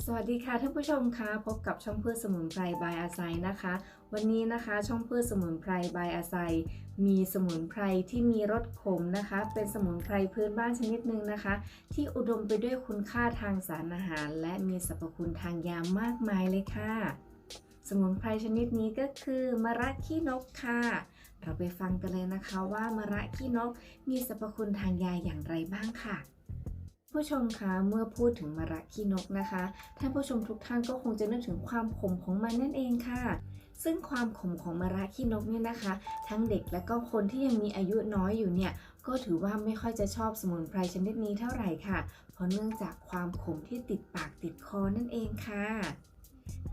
สวัสดีค่ะท่านผู้ชมคะพบกับช่องพืชสมุนไพรบายอาไซนะคะวันนี้นะคะช่องพืชสมุนไพรบายอาไซมีสมุนไพรที่มีรสขมนะคะเป็นสมุนไพรพื้นบ้านชนิดหนึ่งนะคะที่อุดมไปด้วยคุณค่าทางสารอาหารและมีสรรพคุณทางยามากมายเลยค่ะสมุนไพรชนิดนี้ก็คือมะระขี้นกค่ะเราไปฟังกันเลยนะคะว่ามะระขี้นกมีสรรพคุณทางยาอย่างไรบ้างค่ะผู้ชมคะเมื่อพูดถึงมะระขี้นกนะคะท่านผู้ชมทุกท่านก็คงจะนึกถึงความขมของมันนั่นเองค่ะซึ่งความขมของมะระขี้นกเนี่ยนะคะทั้งเด็กและก็คนที่ยังมีอายุน้อยอยู่เนี่ยก็ถือว่าไม่ค่อยจะชอบสมุนไพรชนิดนี้เท่าไหร่ค่ะเพราะเนื่องจากความขมที่ติดปากติดคอนั่นเองค่ะ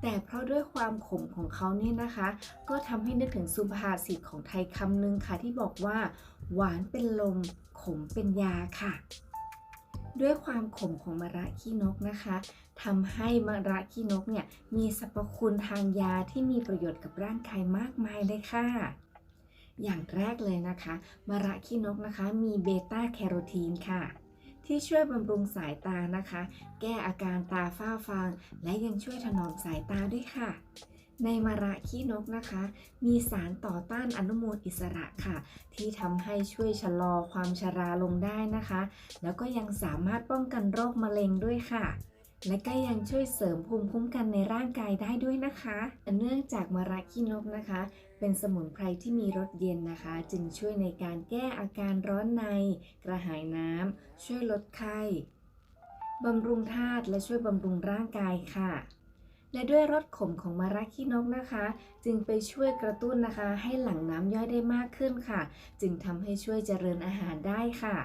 แต่เพราะด้วยความขมของเขาเนี่ยนะคะก็ทำให้นึกถึงสุภาษิตของไทยคำนึงค่ะที่บอกว่าหวานเป็นลมขมเป็นยาค่ะ ด้วยความขมของมะระขี้นกนะคะทำให้มะระขี้นกเนี่ยมีสรรพคุณทางยาที่มีประโยชน์กับร่างกายมากมายเลยค่ะอย่างแรกเลยนะคะมะระขี้นกนะคะมีเบต้าแคโรทีนค่ะที่ช่วยบำรุงสายตานะคะแก้อาการตาฝ้าฟางและยังช่วยถนอมสายตาด้วยค่ะในมะระขี้นกนะคะมีสารต่อต้านอนุมูลอิสระค่ะที่ทำให้ช่วยชะลอความชราลงได้นะคะแล้วก็ยังสามารถป้องกันโรคมะเร็งด้วยค่ะและก็ยังช่วยเสริมภูมิคุ้มกันในร่างกายได้ด้วยนะคะเนื่องจากมะระขี้นกนะคะเป็นสมุนไพรที่มีรสเย็นนะคะจึงช่วยในการแก้อาการร้อนในกระหายน้ำช่วยลดไข้บำรุงธาตุและช่วยบำรุงร่างกายค่ะและด้วยรสขมของมะระขี้นกนะคะจึงไปช่วยกระตุ้นนะคะให้หลั่งน้ำย่อยได้มากขึ้นค่ะจึงทำให้ช่วยเจริญอาหารได้ค่ะ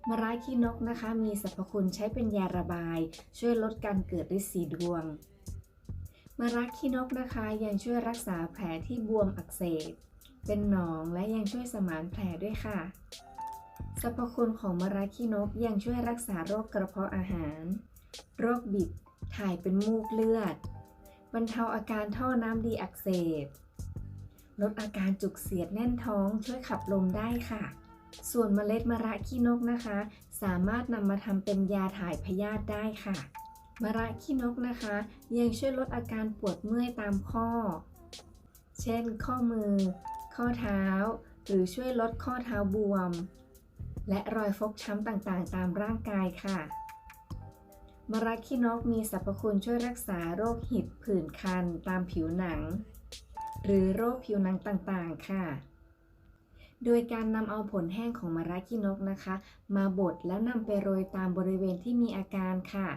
มะระขี้นกนะคะมีสรรพคุณใช้เป็นยาระบายช่วยลดการเกิดฤทธิ์สีดวงมะระขี้นกนะคะยังช่วยรักษาแผลที่บวมอักเสบเป็นหนองและยังช่วยสมานแผลด้วยค่ะสรรพคุณของมะระขี้นกยังช่วยรักษาโรคกระเพาะอาหารโรคบิดถ่ายเป็นมูกเลือดบรรเทาอาการท่อน้ำดีอักเสบลดอาการจุกเสียดแน่นท้องช่วยขับลมได้ค่ะ ส่วนเมล็ดมะระขี้นกนะคะสามารถนำมาทำเป็นยาถ่ายพยาธิได้ค่ะมะระขี้นกนะคะยังช่วยลดอาการปวดเมื่อยตามข้อเช่นข้อมือข้อเท้าหรือช่วยลดข้อเท้าบวมและรอยฟกช้ำต่างๆตามร่างกายค่ะมะระขี้นกมีสรรพคุณช่วยรักษาโรคหิดผื่นคันตามผิวหนังหรือโรคผิวหนังต่างๆค่ะ โดยการนำเอาผลแห้งของมะระขี้นกนะคะมาบดแล้วนำไปโรยตามบริเวณที่มีอาการค่ะ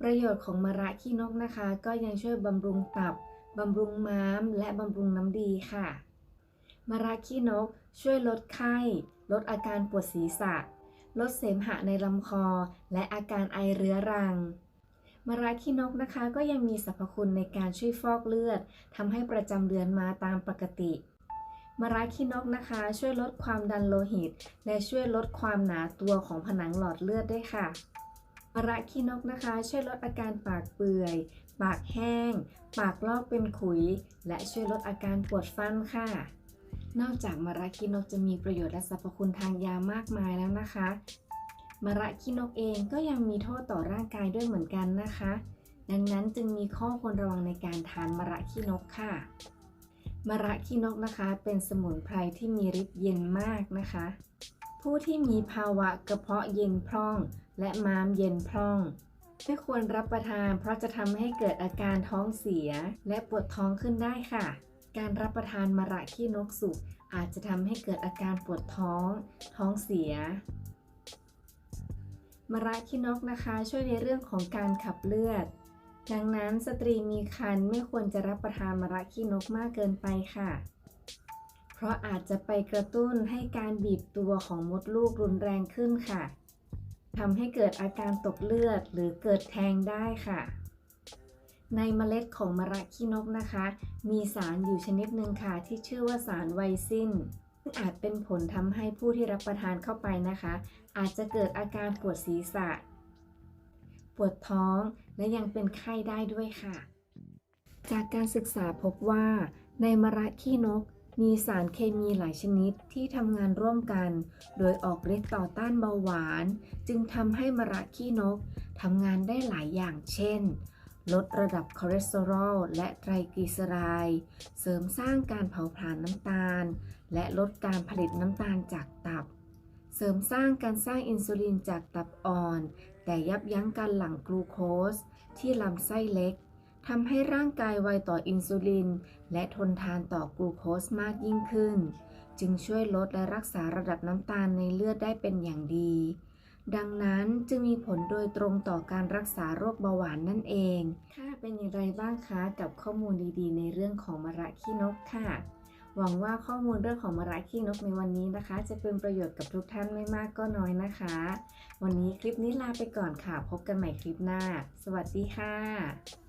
ประโยชน์ของมะระขี้นกนะคะก็ยังช่วยบำรุงตับบำรุงม้ามและบำรุงน้ำดีค่ะมะระขี้นกช่วยลดไข้ลดอาการปวดศีรษะลดเสมหะในลำคอและอาการไอเรื้อรังมะระขี้นกนะคะก็ยังมีสรรพคุณในการช่วยฟอกเลือดทำให้ประจำเดือนมาตามปกติ มะระขี้นกนะคะช่วยลดความดันโลหิตและช่วยลดความหนาตัวของผนังหลอดเลือดด้วยค่ะมะระขี้นกนะคะช่วยลดอาการปากเปื่อยปากแห้งปากลอกเป็นขุยและช่วยลดอาการปวดฟันค่ะนอกจากมะระขี้นกจะมีประโยชน์และสรรพคุณทางยามากมายแล้วนะคะมะระขี้นกเองก็ยังมีโทษต่อร่างกายด้วยเหมือนกันนะคะดังนั้นจึงมีข้อควรระวังในการทานมะระขี้นกค่ะมะระขี้นกนะคะเป็นสมุนไพรที่มีฤทธิ์เย็นมากนะคะผู้ที่มีภาวะกระเพาะเย็นพร่องและม้ามเย็นพร่องไม่ควรรับประทานเพราะจะทำให้เกิดอาการท้องเสียและปวดท้องขึ้นได้ค่ะการรับประทานมะระขี้นกสุกอาจจะทำให้เกิดอาการปวดท้องท้องเสียมะระขี้นกนะคะช่วยในเรื่องของการขับเลือดดังนั้นสตรีมีครรภ์ไม่ควรจะรับประทานมะระขี้นกมากเกินไปค่ะเพราะอาจจะไปกระตุ้นให้การบีบตัวของมดลูกรุนแรงขึ้นค่ะทำให้เกิดอาการตกเลือดหรือเกิดแท้งได้ค่ะในเมล็ดของมะระขี้นกนะคะมีสารอยู่ชนิดหนึ่งค่ะที่ชื่อว่าสารไวซินซึ่งอาจเป็นผลทำให้ผู้ที่รับประทานเข้าไปนะคะอาจจะเกิดอาการปวดศีรษะปวดท้องและยังเป็นไข้ได้ด้วยค่ะจากการศึกษาพบว่าในมะระขี้นก มีสารเคมีหลายชนิดที่ทำงานร่วมกันโดยออกฤทธิ์ต่อต้านเบาหวานจึงทำให้มะระขี้นกทำงานได้หลายอย่างเช่นลดระดับคอเลสเตอรอลและไตรกลีเซอไรด์เสริมสร้างการเผาผลาญน้ำตาลและลดการผลิตน้ำตาลจากตับเสริมสร้างการสร้างอินซูลินจากตับอ่อนแต่ยับยั้งการหลั่งกลูโคสที่ลำไส้เล็กทำให้ร่างกายไวต่ออินซูลินและทนทานต่อกลูโคสมากยิ่งขึ้นจึงช่วยลดและรักษาระดับน้ำตาลในเลือดได้เป็นอย่างดีดังนั้นจึงมีผลโดยตรงต่อการรักษาโรคเบาหวานนั่นเองค่ะเป็นอย่างไรบ้างคะกับข้อมูลดีๆในเรื่องของมะระขี้นกค่ะหวังว่าข้อมูลเรื่องของมะระขี้นกในวันนี้นะคะจะเป็นประโยชน์กับทุกท่านไม่มากก็น้อยนะคะวันนี้คลิปนี้ลาไปก่อนค่ะพบกันใหม่คลิปหน้าสวัสดีค่ะ